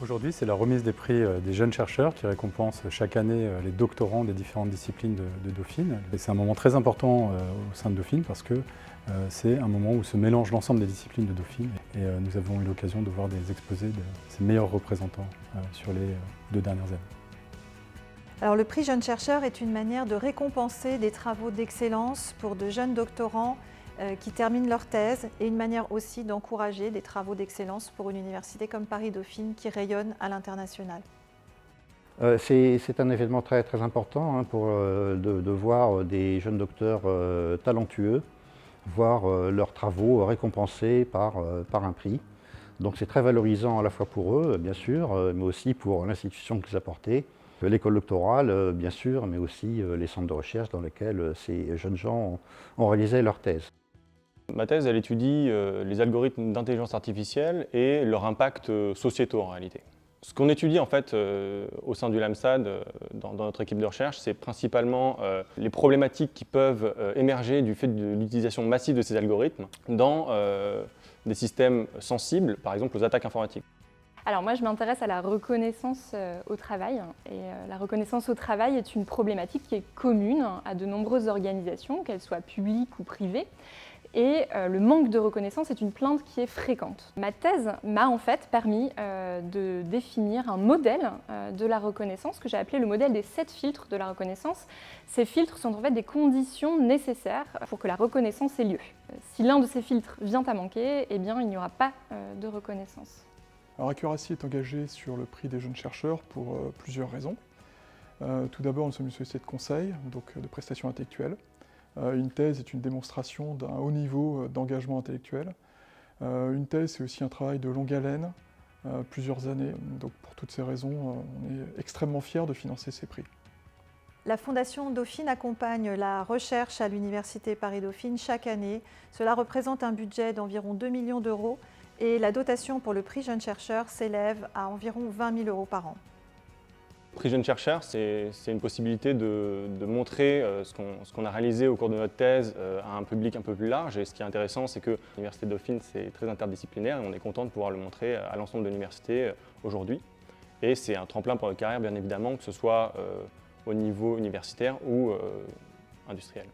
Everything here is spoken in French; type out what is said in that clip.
Aujourd'hui, c'est la remise des prix des jeunes chercheurs qui récompense chaque année les doctorants des différentes disciplines de Dauphine. Et c'est un moment très important au sein de Dauphine parce que c'est un moment où se mélangent l'ensemble des disciplines de Dauphine. Et nous avons eu l'occasion de voir des exposés de ces meilleurs représentants sur les 2 dernières années. Alors, le prix Jeunes chercheurs est une manière de récompenser des travaux d'excellence pour de jeunes doctorants qui terminent leur thèse et une manière aussi d'encourager des travaux d'excellence pour une université comme Paris-Dauphine qui rayonne à l'international. C'est un événement très important de voir des jeunes docteurs talentueux, voir leurs travaux récompensés par un prix. Donc c'est très valorisant à la fois pour eux, bien sûr, mais aussi pour l'institution qu'ils apportaient, l'école doctorale, bien sûr, mais aussi les centres de recherche dans lesquels ces jeunes gens ont réalisé leur thèse. Ma thèse, elle étudie les algorithmes d'intelligence artificielle et leur impact sociétaux en réalité. Ce qu'on étudie en fait au sein du LAMSAD, dans notre équipe de recherche, c'est principalement les problématiques qui peuvent émerger du fait de l'utilisation massive de ces algorithmes dans des systèmes sensibles, par exemple aux attaques informatiques. Alors moi, je m'intéresse à la reconnaissance au travail. Et la reconnaissance au travail est une problématique qui est commune à de nombreuses organisations, qu'elles soient publiques ou privées. Et le manque de reconnaissance est une plainte qui est fréquente. Ma thèse m'a en fait permis de définir un modèle de la reconnaissance que j'ai appelé le modèle des 7 filtres de la reconnaissance. Ces filtres sont en fait des conditions nécessaires pour que la reconnaissance ait lieu. Si l'un de ces filtres vient à manquer, eh bien, il n'y aura pas de reconnaissance. Alors Accuracy est engagé sur le prix des jeunes chercheurs pour plusieurs raisons. Tout d'abord, nous sommes une société de conseil, donc de prestations intellectuelles. Une thèse est une démonstration d'un haut niveau d'engagement intellectuel. Une thèse, c'est aussi un travail de longue haleine, plusieurs années. Donc pour toutes ces raisons, on est extrêmement fiers de financer ces prix. La Fondation Dauphine accompagne la recherche à l'Université Paris-Dauphine chaque année. Cela représente un budget d'environ 2 millions d'euros et la dotation pour le prix Jeunes chercheurs s'élève à environ 20 000 € par an. Le prix Jeunes chercheurs, c'est une possibilité de montrer ce qu'on a réalisé au cours de notre thèse à un public un peu plus large. Et ce qui est intéressant, c'est que l'Université Dauphine, c'est très interdisciplinaire et on est content de pouvoir le montrer à l'ensemble de l'université aujourd'hui. Et c'est un tremplin pour notre carrière, bien évidemment, que ce soit au niveau universitaire ou industriel.